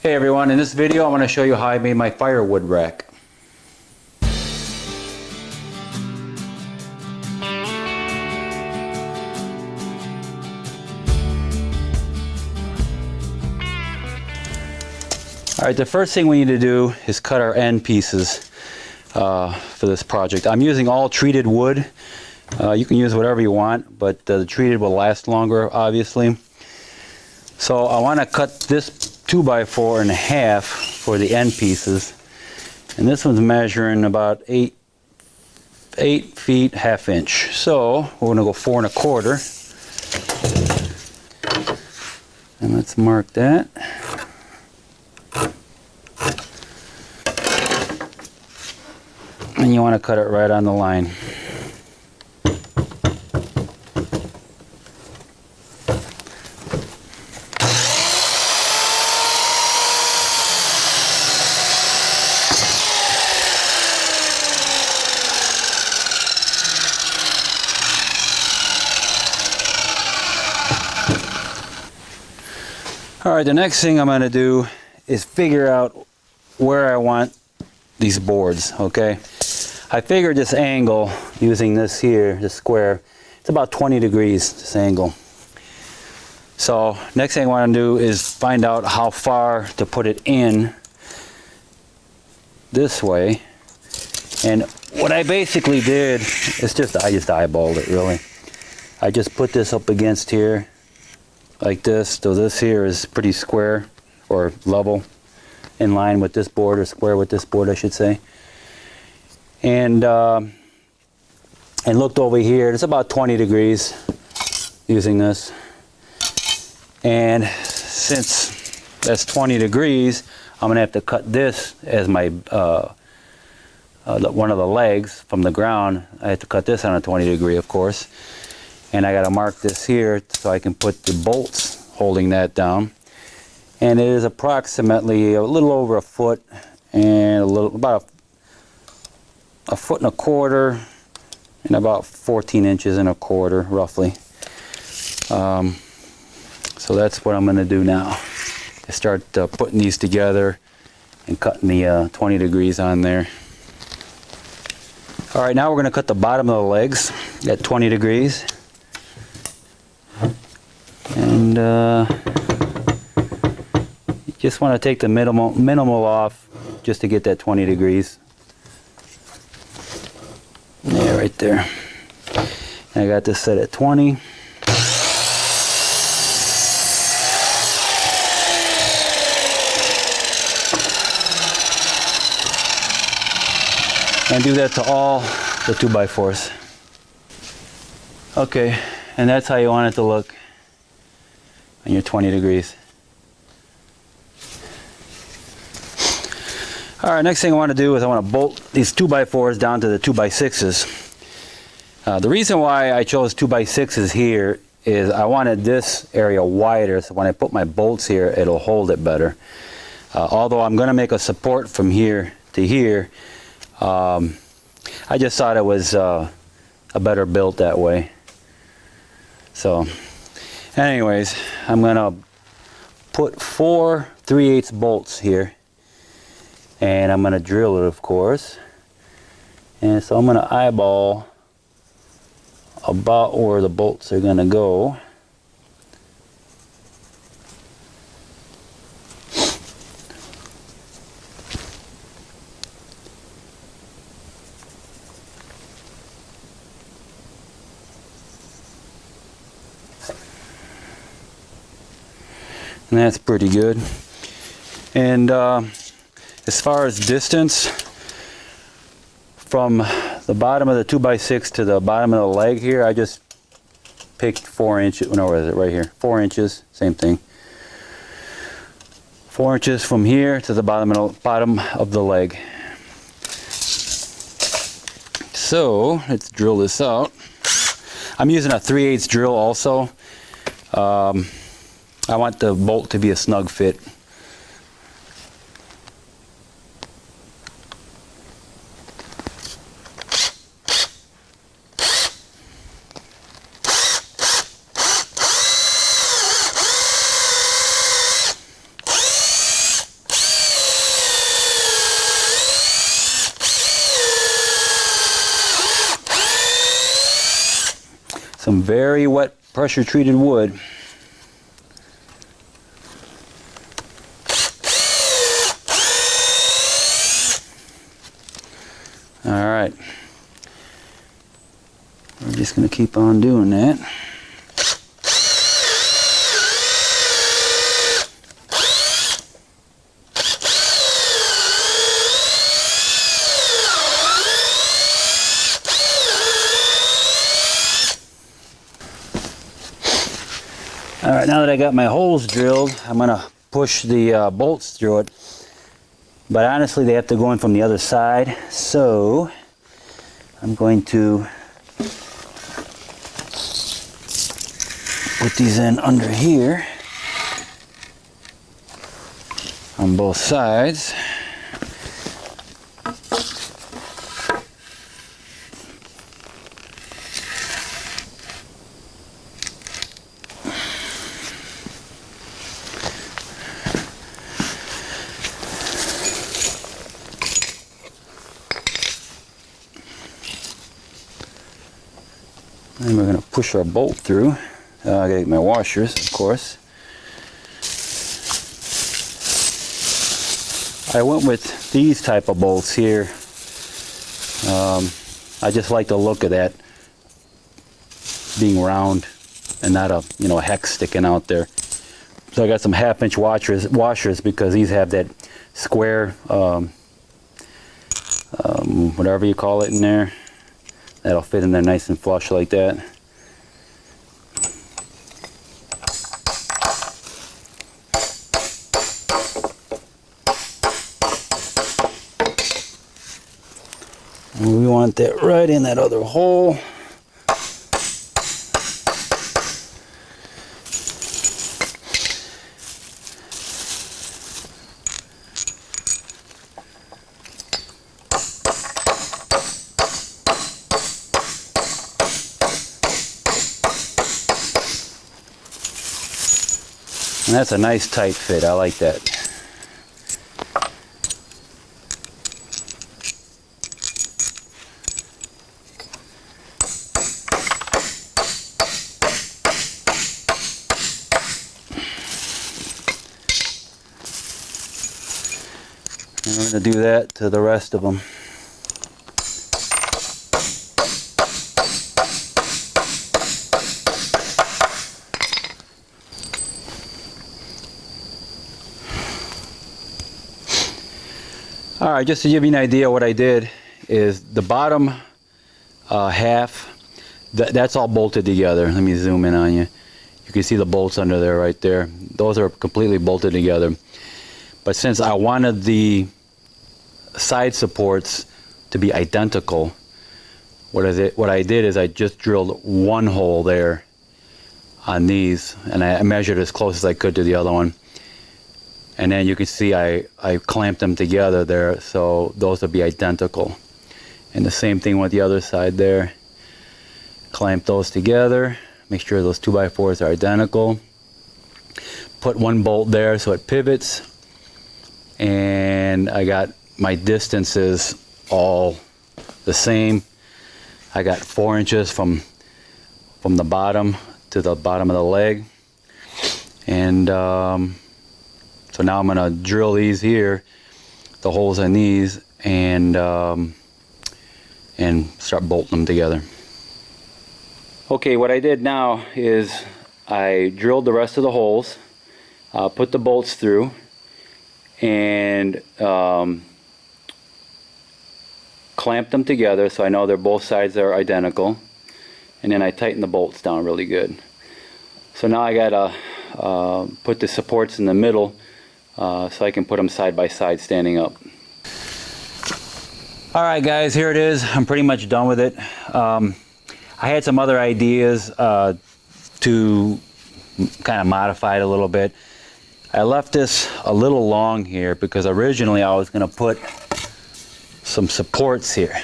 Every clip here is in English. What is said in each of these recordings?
Hey everyone, in this video I want to show you how I made my firewood rack. Alright, the first thing we need to do is cut our end pieces for this project. I'm using all treated wood. You can use whatever you want, but the treated will last longer, obviously. So I want to cut this 2x4 in half for the end pieces, and this one's measuring about 8 feet, ½ inch. So we're going to go 4 1/4, and let's mark that. And you want to cut it right on the line. Alright, the next thing I'm going to do is figure out where I want these boards, okay? I figured this angle, using this here, this square, it's about 20 degrees, this angle. So, next thing I want to do is find out how far to put it in this way. And what I basically did is I just eyeballed it, really. I just put this up against here, like this, so this here is pretty square, or level, in line with this board, or square with this board, I should say. And looked over here, it's about 20 degrees using this. And since that's 20 degrees, I'm going to have to cut this as my, one of the legs from the ground. I have to cut this on a 20 degree, of course. And I got to mark this here so I can put the bolts holding that down. And it is approximately a little over 1 foot and about 1 1/4 feet and about 14 inches and 1/4, roughly. So that's what I'm going to do now. I start putting these together and cutting the 20 degrees on there. All right, now we're going to cut the bottom of the legs at 20 degrees. And you just want to take the minimal off just to get that 20 degrees. Yeah, right there. And I got this set at 20. And do that to all the 2x4s. Okay, and that's how you want it to look on your 20 degrees. Alright, next thing I want to do is I want to bolt these 2x4s down to the 2x6s. The reason why I chose 2x6s here is I wanted this area wider, so when I put my bolts here, it'll hold it better. Although I'm going to make a support from here to here, I just thought it was a better built that way. So anyways, I'm going to put 4 3/8 bolts here, and I'm going to drill it, of course. And so I'm going to eyeball about where the bolts are going to go. And that's pretty good. And as far as distance from the bottom of the 2x6 to the bottom of the leg here, I just picked 4 inches. No, where is it? Right here. 4 inches. Same thing. 4 inches from here to the bottom of the leg. So let's drill this out. I'm using a 3/8 drill also. I want the bolt to be a snug fit. some very wet pressure treated wood. All right, we're just going to keep on doing that. All right, now that I got my holes drilled, I'm going to push the bolts through it. But honestly, they have to go in from the other side. So I'm going to put these in under here on both sides. And we're going to push our bolt through. I got to get my washers, of course. I went with these type of bolts here. I just like the look of that being round and not a a hex sticking out there. So I got some 1/2-inch washers because these have that square whatever you call it in there. That'll fit in there nice and flush like that. And we want that right in that other hole. And that's a nice tight fit. I like that. And we're going to do that to the rest of them. All right, just to give you an idea, what I did is the bottom half, that's all bolted together. Let me zoom in on you. You can see the bolts under there right there. Those are completely bolted together. But since I wanted the side supports to be identical, what I did is I just drilled one hole there on these, and I measured as close as I could to the other one. And then you can see I clamped them together there, so those will be identical. And the same thing with the other side there. Clamp those together, make sure those 2x4s are identical. Put one bolt there so it pivots. And I got my distances all the same. I got 4 inches from the bottom to the bottom of the leg. And so now I'm going to drill these here, the holes in these, and start bolting them together. Okay, what I did now is I drilled the rest of the holes, put the bolts through, and clamped them together so I know they're both sides are identical, and then I tightened the bolts down really good. So now I gotta put the supports in the middle so I can put them side by side standing up. Alright guys, here it is. I'm pretty much done with it. I had some other ideas to kind of modify it a little bit. I left this a little long here because originally I was going to put some supports here.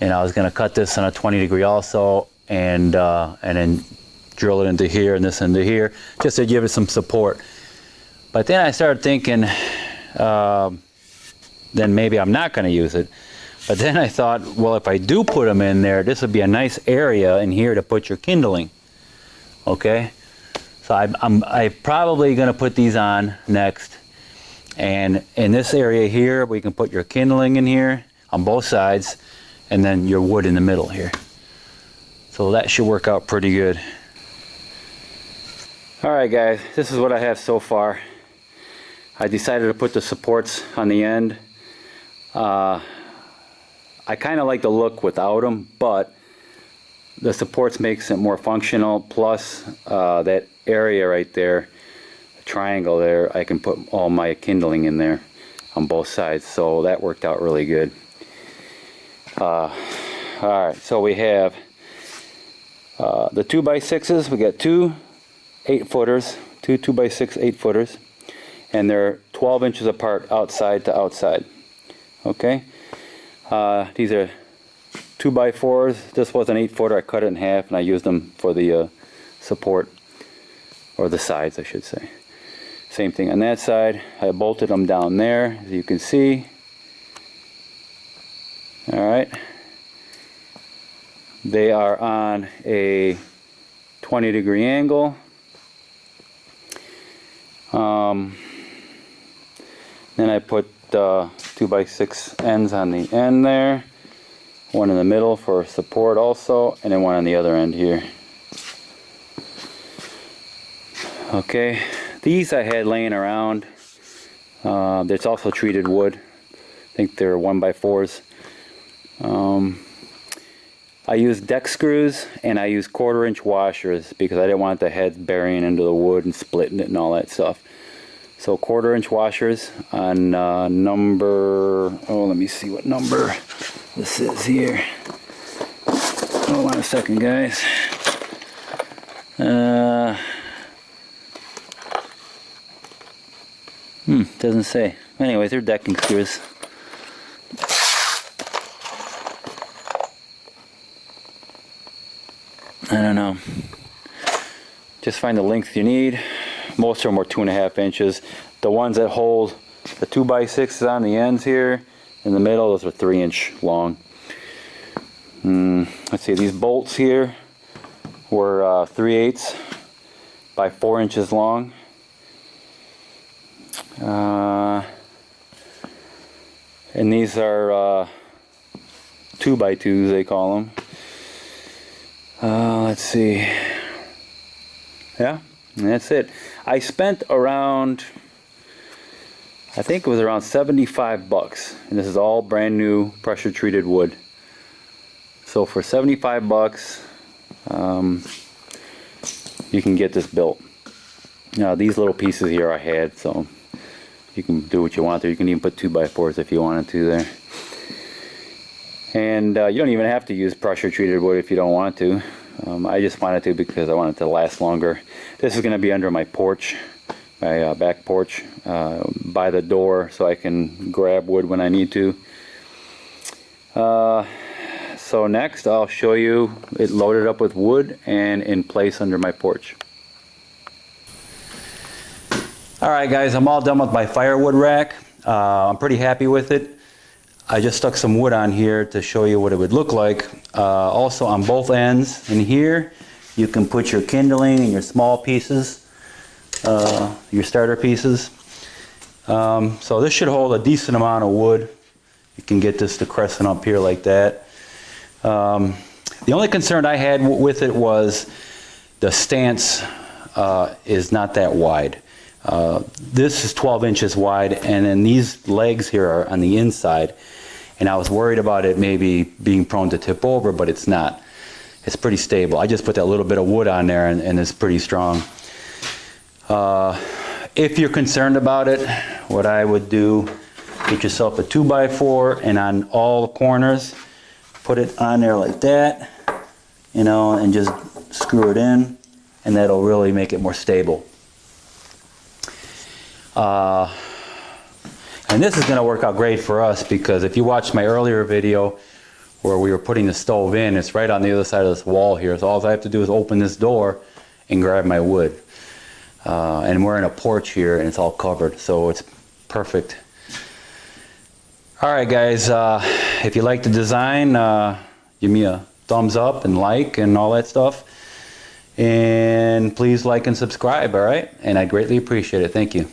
And I was going to cut this on a 20-degree also and then drill it into here and this into here just to give it some support. But then I started thinking then maybe I'm not going to use it. But then I thought, well, if I do put them in there, this would be a nice area in here to put your kindling. Okay, so I'm probably going to put these on next. And in this area here, we can put your kindling in here on both sides, and then your wood in the middle here. So that should work out pretty good. Alright guys, this is what I have so far. I decided to put the supports on the end. I kind of like the look without them, but the supports makes it more functional. Plus that area right there, the triangle there, I can put all my kindling in there on both sides. So that worked out really good. Alright, so we have the 2x6s. We got two 8-footers, two 2x6 8-footers, and they're 12 inches apart outside to outside. Okay, these are 2x4s. This was an 8-footer. I cut it in half and I used them for the support, or the sides I should say. Same thing on that side. I bolted them down there, as you can see. Alright, they are on a 20-degree angle. Then I put 2x6 ends on the end there, one in the middle for support also, and then one on the other end here. Okay, these I had laying around. There's also treated wood. I think they're 1x4s. I used deck screws and I used 1/4-inch washers because I didn't want the heads burying into the wood and splitting it and all that stuff. So 1/4-inch washers on number, oh, let me see what number this is here. Hold on a second, guys. Doesn't say. Anyways, they're decking screws. I don't know. Just find the length you need. Most of them are 2.5 inches. The ones that hold the 2x6s on the ends here, in the middle, those are 3-inch long. Let's see, these bolts here were 3/8 by 4 inches long. And these are 2x2s, they call them. Let's see. Yeah, and that's it. I spent around, I think it was around $75, and this is all brand new pressure treated wood. So for $75, you can get this built. Now these little pieces here I had, so you can do what you want there. You can even put 2x4s if you wanted to there. And you don't even have to use pressure treated wood if you don't want to. I just wanted to because I wanted it to last longer. This is going to be under my porch, my back porch, by the door, so I can grab wood when I need to. So next I'll show you it loaded up with wood and in place under my porch. Alright guys, I'm all done with my firewood rack. I'm pretty happy with it. I just stuck some wood on here to show you what it would look like. Also on both ends in here, you can put your kindling and your small pieces, your starter pieces. So this should hold a decent amount of wood. You can get this to crescent up here like that. The only concern I had with it was the stance is not that wide. This is 12 inches wide, and then these legs here are on the inside, and I was worried about it maybe being prone to tip over, but it's not. It's pretty stable. I just put that little bit of wood on there, and it's pretty strong. If you're concerned about it, what I would do, get yourself a 2x4, and on all the corners, put it on there like that, you know, and just screw it in, and that'll really make it more stable. And this is going to work out great for us because if you watched my earlier video where we were putting the stove in, it's right on the other side of this wall here. So all I have to do is open this door and grab my wood. And we're in a porch here and it's all covered, so it's perfect. Alright guys, If you like the design, give me a thumbs up and like and all that stuff. And please like and subscribe, all right? And I greatly appreciate it. Thank you.